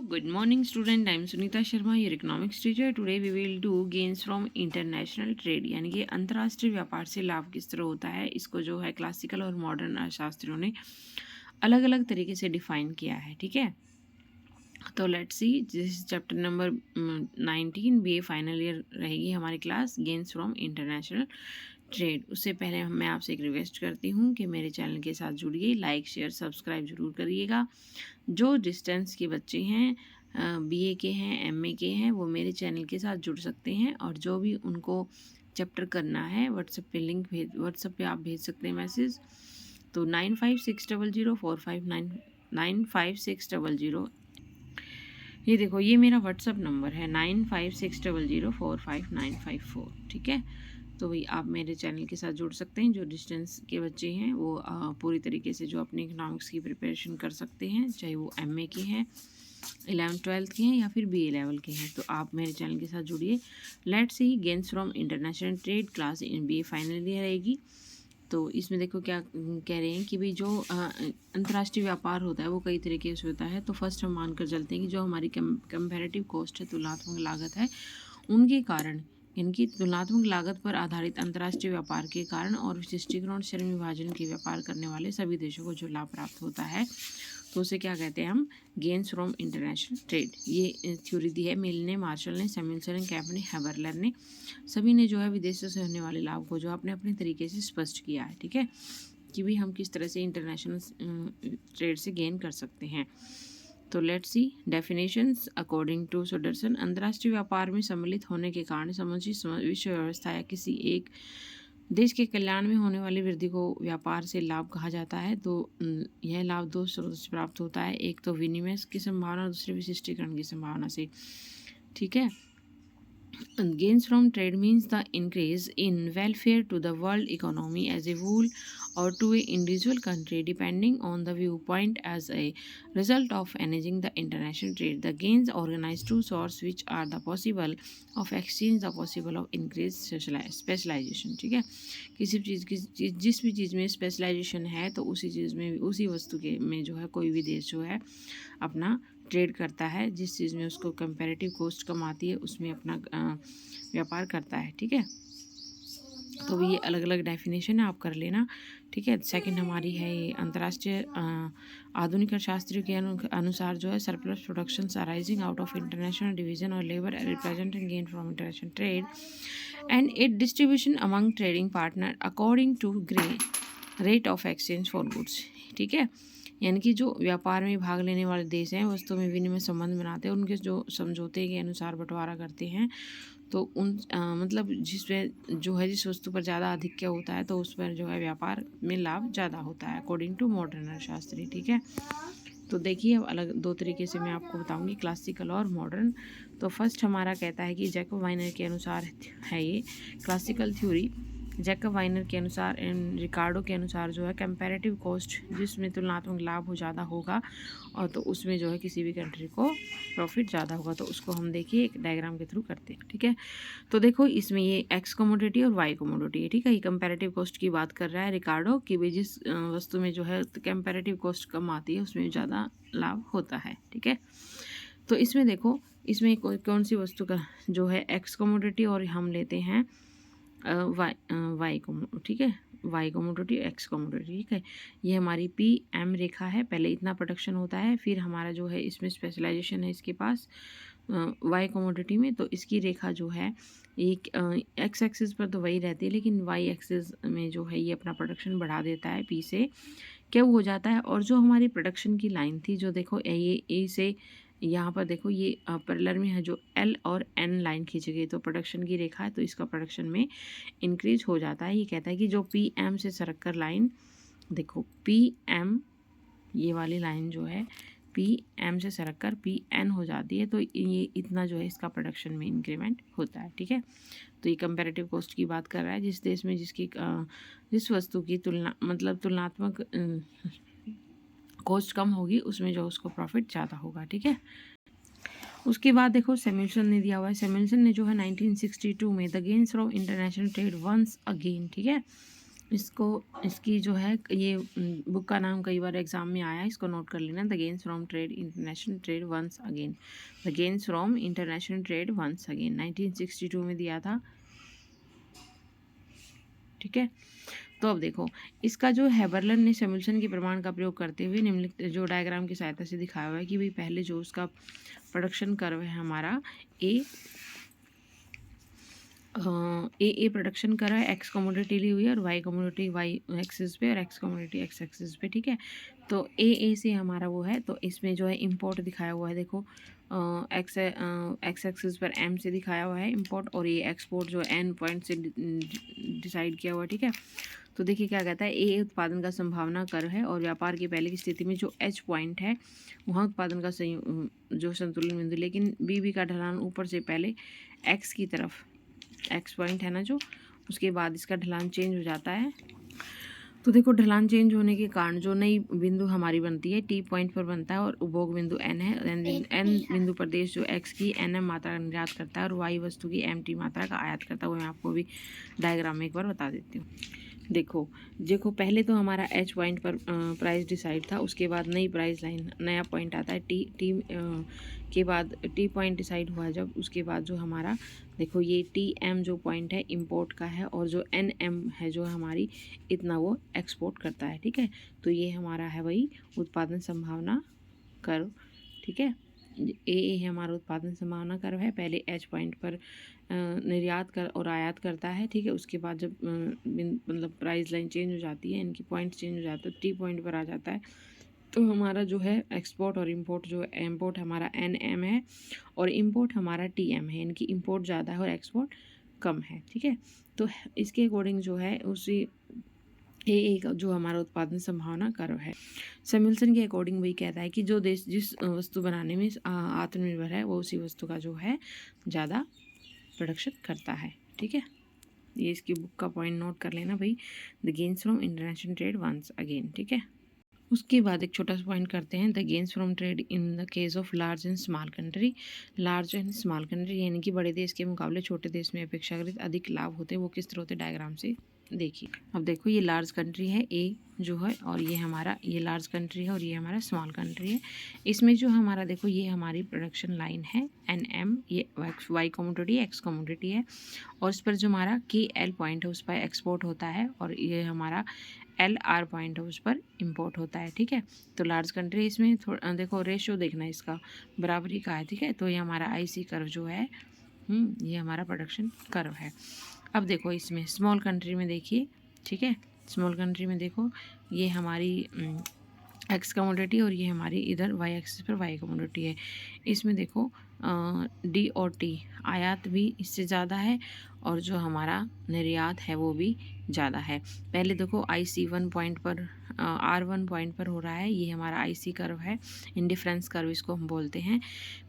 Good morning, student. I am Sunita Sharma, your economics teacher. Today we will do gains from international trade, यानी कि अंतर्राष्ट्रीय व्यापार से लाभ किस तरह होता है। इसको जो है क्लासिकल और मॉडर्न अर्थशास्त्रियों ने अलग अलग तरीके से डिफाइन किया है। ठीक है, तो let's C, this chapter number 19 BA final year रहेगी हमारी class, gains from international trade. उससे पहले मैं आपसे एक रिक्वेस्ट करती हूँ कि मेरे चैनल के साथ जुड़िए, लाइक शेयर सब्सक्राइब जरूर करिएगा। जो डिस्टेंस के बच्चे हैं, BA के हैं, MA के हैं, वो मेरे चैनल के साथ जुड़ सकते हैं। और जो भी उनको चैप्टर करना है, व्हाट्सएप पे लिंक व्हाट्सएप पे आप भेज सकते हैं मैसेज। तो 956004599600, ये देखो, ये मेरा व्हाट्सअप नंबर है 9560045954। ठीक है, तो वही आप मेरे चैनल के साथ जुड़ सकते हैं। जो डिस्टेंस के बच्चे हैं वो पूरी तरीके से जो अपने इकोनॉमिक्स की प्रिपरेशन कर सकते हैं, चाहे वो MA के हैं, 11th-12th के हैं या फिर BA लेवल के हैं, तो आप मेरे चैनल के साथ जुड़िए। Let's see, gains from international trade class in BA final year रहेगी। तो इसमें देखो क्या कह रहे हैं कि भाई जो अंतर्राष्ट्रीय व्यापार होता है वो कई तरीके से होता है। तो फर्स्ट हम मानकर चलते हैं कि जो हमारी कंपैरेटिव कॉस्ट है, तुलनात्मक लागत है, उनके कारण, इनकी तुलनात्मक लागत पर आधारित अंतर्राष्ट्रीय व्यापार के कारण और विशिष्टीकरण श्रम विभाजन के व्यापार करने वाले सभी देशों को जो लाभ प्राप्त होता है, तो उसे क्या कहते हैं हम, गेन्स फ्रॉम इंटरनेशनल ट्रेड। ये थ्योरी दी है मिल ने, मार्शल ने, सैमुअलसन, कैप ने, हैबरलर ने, सभी ने जो है विदेशों से होने वाले लाभ को जो अपने अपने तरीके से स्पष्ट किया है। ठीक है, कि भी हम किस तरह से इंटरनेशनल ट्रेड से गेन कर सकते हैं। तो let's see definitions according to Sudarshan. अंतर्राष्ट्रीय व्यापार में सम्मिलित होने के कारण समुची विश्व व्यवस्था या किसी एक देश के कल्याण में होने वाली वृद्धि को व्यापार से लाभ कहा जाता है। तो यह लाभ दो स्रोतों से प्राप्त होता है, एक तो विनिमय की संभावना, दूसरे विशिष्टीकरण की संभावना से। ठीक है, gains from trade means the increase in welfare to the world economy as a whole or to a individual country depending on the viewpoint. As a result of managing the international trade, the gains organized two sources which are the possible of exchange, the possible of increased specialization. ठीक है, किसी भी चीज़ की जिस भी चीज़ में specialisation है, तो उसी चीज़ में, उसी वस्तु के में जो है कोई भी देश जो है अपना ट्रेड करता है, जिस चीज़ में उसको कंपैरेटिव कॉस्ट कम आती है उसमें अपना व्यापार करता है। ठीक है, तो ये अलग अलग डेफिनेशन है, आप कर लेना। ठीक है, सेकंड हमारी है ये अंतर्राष्ट्रीय आधुनिक अर्थशास्त्र के अनुसार जो है surplus production arising out of international division और labour represented gain from international trade and it distribution among trading partner according to rate of exchange for goods. ठीक है, यानी कि जो व्यापार में भाग लेने वाले देश हैं, वस्तु में विनिमय संबंध बनाते हैं, उनके जो समझौते के अनुसार बंटवारा करते हैं, तो उन मतलब जिस पे जो है जिस वस्तु पर ज़्यादा आधिक्य होता है, तो उस पर जो है व्यापार में लाभ ज़्यादा होता है अकॉर्डिंग टू मॉडर्न अर्थशास्त्री। ठीक है, तो देखिए अब अलग दो तरीके से मैं आपको बताऊंगी, क्लासिकल और मॉडर्न। तो फर्स्ट हमारा कहता है कि जैकब वाइनर के अनुसार है ये क्लासिकल थ्योरी। जैकब वाइनर के अनुसार एंड रिकार्डो के अनुसार जो है कंपैरेटिव कॉस्ट, जिसमें तुलनात्मक लाभ हो ज़्यादा होगा, और तो उसमें जो है किसी भी कंट्री को प्रॉफिट ज़्यादा होगा। तो उसको हम देखिए एक डायग्राम के थ्रू करते हैं। ठीक है, तो देखो इसमें ये एक्स कमोडिटी और वाई कमोडिटी है। ठीक है, ये कंपैरेटिव कॉस्ट की बात कर रहा है रिकार्डो कि भाई जिस वस्तु में जो है कंपैरेटिव कॉस्ट कम आती है उसमें ज़्यादा लाभ होता है। ठीक है, तो इसमें देखो, इसमें कौन सी वस्तु का जो है एक्स कमोडिटी, और हम लेते हैं वाई कमोडिटी। ठीक है, वाई कमोडिटी, एक्स कमोडिटी। ठीक है, ये हमारी PM रेखा है, पहले इतना प्रोडक्शन होता है, फिर हमारा जो है इसमें स्पेशलाइजेशन है इसके पास वाई कमोडिटी में। तो इसकी रेखा जो है एक एक्स एक्सिस पर तो वही रहती है, लेकिन वाई एक्सिस में जो है ये अपना प्रोडक्शन बढ़ा देता है, P से क्या हो जाता है। और जो हमारी प्रोडक्शन की लाइन थी, जो देखो ये A से यहाँ पर देखो ये पैरेलल में है, जो L और N लाइन खींची गई, तो प्रोडक्शन की रेखा है, तो इसका प्रोडक्शन में इंक्रीज हो जाता है। ये कहता है कि जो PM से सरक कर लाइन, देखो PM ये वाली लाइन जो है PM से सरक कर PN हो जाती है, तो ये इतना जो है इसका प्रोडक्शन में इंक्रीमेंट होता है। ठीक है, तो ये कंपैरेटिव कॉस्ट की बात कर रहा है, जिस देश में जिस वस्तु की तुलनात्मक कॉस्ट कम होगी उसमें जो उसको प्रॉफिट ज़्यादा होगा। ठीक है, उसके बाद देखो सैमुअलसन ने दिया हुआ है। सैमुअलसन ने जो है 1962 में the gains from international trade once again, ठीक है, इसको इसकी जो है ये बुक का नाम कई बार एग्जाम में आया है, इसको नोट कर लेना। The gains from trade international trade once again. The gains from international trade once again 1962 में दिया था। ठीक है, तो अब देखो इसका जो हैबरलन ने सैमुअल्सन के प्रमाण का प्रयोग करते हुए निम्नलिखित जो डायग्राम की सहायता से दिखाया हुआ है कि भाई पहले जो उसका प्रोडक्शन कर्व है हमारा ए प्रोडक्शन कर रहा है, एक्स कमोडिटी ली हुई है और वाई कमोडिटी वाई एक्सिस पे और एक्स कमोडिटी एक्स एक्सिस पे। ठीक है, तो ए से हमारा वो है, तो इसमें जो है इंपोर्ट दिखाया हुआ है, देखो एक्स एक्सिस पर एम से दिखाया हुआ है इंपोर्ट, और ये एक्सपोर्ट जो एन पॉइंट से डिसाइड किया हुआ है। ठीक है, तो देखिए क्या कहता है, ए उत्पादन का संभावना कर्व है और व्यापार की पहले की स्थिति में जो एच पॉइंट है वहाँ उत्पादन का जो संतुलन बिंदु, लेकिन बी का ढलान ऊपर से पहले एक्स की तरफ, एक्स पॉइंट है ना जो, उसके बाद इसका ढलान चेंज हो जाता है। तो देखो ढलान चेंज होने के कारण जो नई बिंदु हमारी बनती है टी पॉइंट पर बनता है और उपभोग बिंदु एन है। एन बिंदु पर देश जो एक्स की एन एम मात्रा का निर्यात करता है और वाई वस्तु की एम टी मात्रा का आयात करता है, वो मैं आपको भी डायग्राम में एक बार बता देती हूँ। देखो देखो पहले तो हमारा एच पॉइंट पर प्राइस डिसाइड था, उसके बाद नई प्राइस लाइन, नया पॉइंट आता है टी के बाद टी पॉइंट डिसाइड हुआ जब, उसके बाद जो हमारा देखो ये टी एम जो पॉइंट है इंपोर्ट का है और जो एन एम है जो हमारी इतना वो एक्सपोर्ट करता है। ठीक है, तो ये हमारा है वही उत्पादन संभावना कर्व। ठीक है, ए है हमारा उत्पादन संभावना कर्व है, पहले एच पॉइंट पर निर्यात कर और आयात करता है। ठीक है, उसके बाद जब मतलब प्राइस लाइन चेंज हो जाती है, इनकी पॉइंट चेंज हो जाता है, टी पॉइंट पर आ जाता है, तो हमारा जो है एक्सपोर्ट और इंपोर्ट, जो इंपोर्ट हमारा एन एम है और इंपोर्ट हमारा टी एम है, इनकी इंपोर्ट ज़्यादा है और एक्सपोर्ट कम है। ठीक है, तो इसके अकॉर्डिंग जो है उसी एक जो हमारा उत्पादन संभावना कर्व है। सैमुअल्सन के अकॉर्डिंग वही कहता है कि जो देश जिस वस्तु बनाने में आत्मनिर्भर है वो उसी वस्तु का जो है ज़्यादा प्रोडक्शन करता है। ठीक है, ये इसकी बुक का पॉइंट नोट कर लेना भाई, the gains from international trade once again. ठीक है, उसके बाद एक छोटा सा पॉइंट करते हैं, the gains from trade in the case of large and small country. Large and small country यानी कि बड़े देश के मुकाबले छोटे देश में अपेक्षाकृत अधिक लाभ होते हैं, वो किस तरह होते डायग्राम से देखिए। अब देखो ये लार्ज कंट्री है ए जो है, और ये हमारा ये लार्ज कंट्री है और ये हमारा स्मॉल कंट्री है। इसमें जो हमारा देखो ये हमारी प्रोडक्शन लाइन है एन एम, ये वाई कमोडिटी एक्स कमोडिटी है, और इस पर जो हमारा के एल पॉइंट है उस पर एक्सपोर्ट होता है, और ये हमारा एल आर पॉइंट है उस पर इंपोर्ट होता है। ठीक है, तो लार्ज कंट्री इसमें थोड़ा देखो रेशियो देखना इसका बराबरी का है। ठीक है, तो ये हमारा आई सी कर्व जो है ये हमारा प्रोडक्शन कर्व है। अब देखो इसमें स्मॉल कंट्री में देखिए। ठीक है, स्मॉल कंट्री में देखो ये हमारी एक्स कमोडिटी और ये हमारी इधर वाई एक्सिस पर वाई कमोडिटी है। इसमें देखो डी और टी आयात भी इससे ज़्यादा है और जो हमारा निर्यात है वो भी ज़्यादा है। पहले देखो आई सी 1 पॉइंट पर आर 1 पॉइंट पर हो रहा है, ये हमारा आई सी कर्व है, इंडिफरेंस कर्व इसको हम बोलते हैं।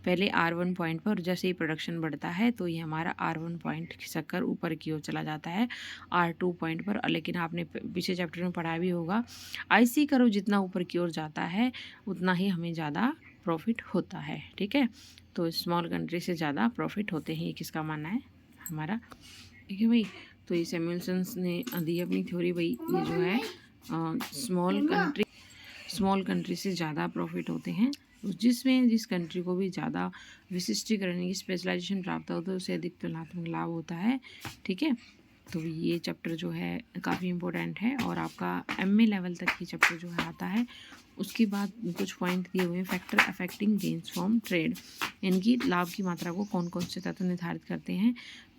पहले आर 1 पॉइंट पर जैसे ही प्रोडक्शन बढ़ता है तो ये हमारा आर 1 पॉइंट खिसक कर ऊपर की ओर चला जाता है आर 2 पॉइंट पर। लेकिन आपने पिछले चैप्टर में पढ़ा भी होगा, आई सी कर्व जितना ऊपर की ओर जाता है उतना ही हमें ज़्यादा प्रॉफिट होता है। ठीक है, तो स्मॉल कंट्री से ज़्यादा प्रॉफिट होते हैं, ये किसका मानना है हमारा। ठीक है भाई, तो ये सैमुअल्सन ने दी अपनी थ्योरी भाई, ये जो है स्मॉल कंट्री से ज़्यादा प्रॉफिट होते हैं, जिसमें जिस कंट्री को भी ज़्यादा विशिष्टीकरण की स्पेशलाइजेशन प्राप्त होता है उसे अधिक तुलनात्मक लाभ होता है। ठीक है, तो ये चैप्टर जो है काफ़ी इम्पोर्टेंट है और आपका एमए लेवल तक ही चैप्टर जो है आता है। उसके बाद कुछ पॉइंट दिए हुए हैं, factor affecting gains from trade, इनकी लाभ की मात्रा को कौन कौन से तत्व निर्धारित करते हैं।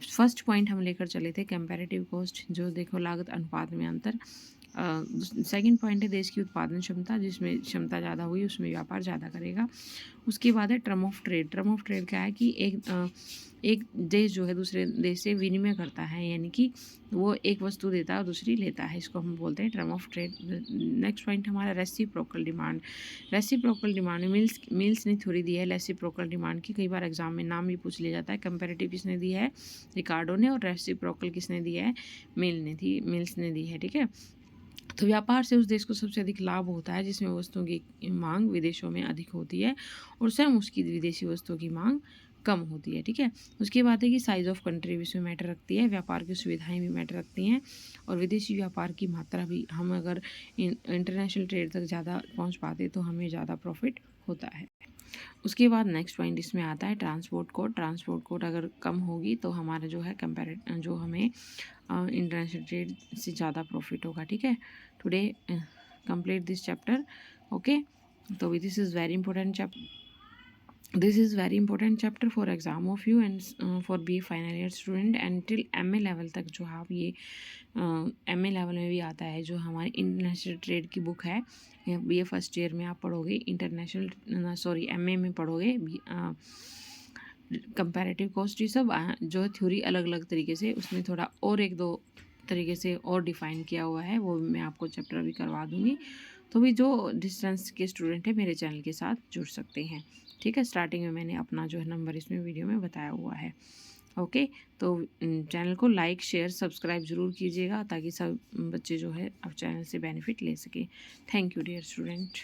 फर्स्ट पॉइंट हम लेकर चले थे कंपैरेटिव कॉस्ट, जो देखो लागत अनुपात में अंतर। सेकंड पॉइंट है देश की उत्पादन क्षमता, जिसमें क्षमता ज़्यादा हुई उसमें व्यापार ज़्यादा करेगा। उसके बाद है term of trade. Term of trade क्या है कि एक देश जो है दूसरे देश से विनिमय करता है, यानी कि वो एक वस्तु देता है और दूसरी लेता है, इसको हम बोलते हैं term of trade. Next point हमारा reciprocal demand. Reciprocal demand Mills ने थ्योरी दी है रेसिप्रोकल डिमांड की, कई बार एग्जाम में नाम भी पूछ लिया जाता है। कंपैरेटिव किसने दी है, रिकार्डो ने, और रेसिप्रोकल किसने दी है, मिल्स ने दी है। ठीक है, तो व्यापार से उस देश को सबसे अधिक लाभ होता है जिसमें वस्तुओं की मांग विदेशों में अधिक होती है और स्वयं उसकी विदेशी वस्तुओं की मांग कम होती है, ठीक है। उसके बाद है कि साइज़ ऑफ कंट्री भी इसमें मैटर रखती है, व्यापार की सुविधाएं भी मैटर रखती हैं, और विदेशी व्यापार की मात्रा भी। हम अगर इंटरनेशनल ट्रेड तक ज़्यादा पहुंच पाते तो हमें ज़्यादा प्रॉफिट होता है। उसके बाद नेक्स्ट पॉइंट इसमें आता है ट्रांसपोर्ट कोड। ट्रांसपोर्ट कोड अगर कम होगी तो हमारा जो है जो हमें इंटरनेशनल ट्रेड से ज़्यादा प्रॉफिट होगा, ठीक है। Today complete this chapter, okay. तो this is very important chapter, this is very important chapter for exam of you and for B final year student and till MA level तक। जो आप ये MA लेवल में भी आता है, जो हमारी इंटरनेशनल ट्रेड की बुक है, BA फर्स्ट ईयर में आप पढ़ोगे, MA में पढ़ोगे कंपैरेटिव कॉस्ट। ये सब जो है थ्योरी अलग अलग तरीके से, उसमें थोड़ा और एक दो तरीके से और डिफ़ाइन किया हुआ है, वो मैं आपको चैप्टर भी करवा दूँगी। तो भी जो डिस्टेंस के स्टूडेंट है मेरे चैनल के साथ जुड़ सकते हैं, ठीक है। स्टार्टिंग में मैंने अपना जो है नंबर इसमें वीडियो में बताया हुआ है, ओके। तो चैनल को लाइक शेयर सब्सक्राइब ज़रूर कीजिएगा ताकि सब बच्चे जो है अब चैनल से बेनिफिट ले सकें। Thank you dear student.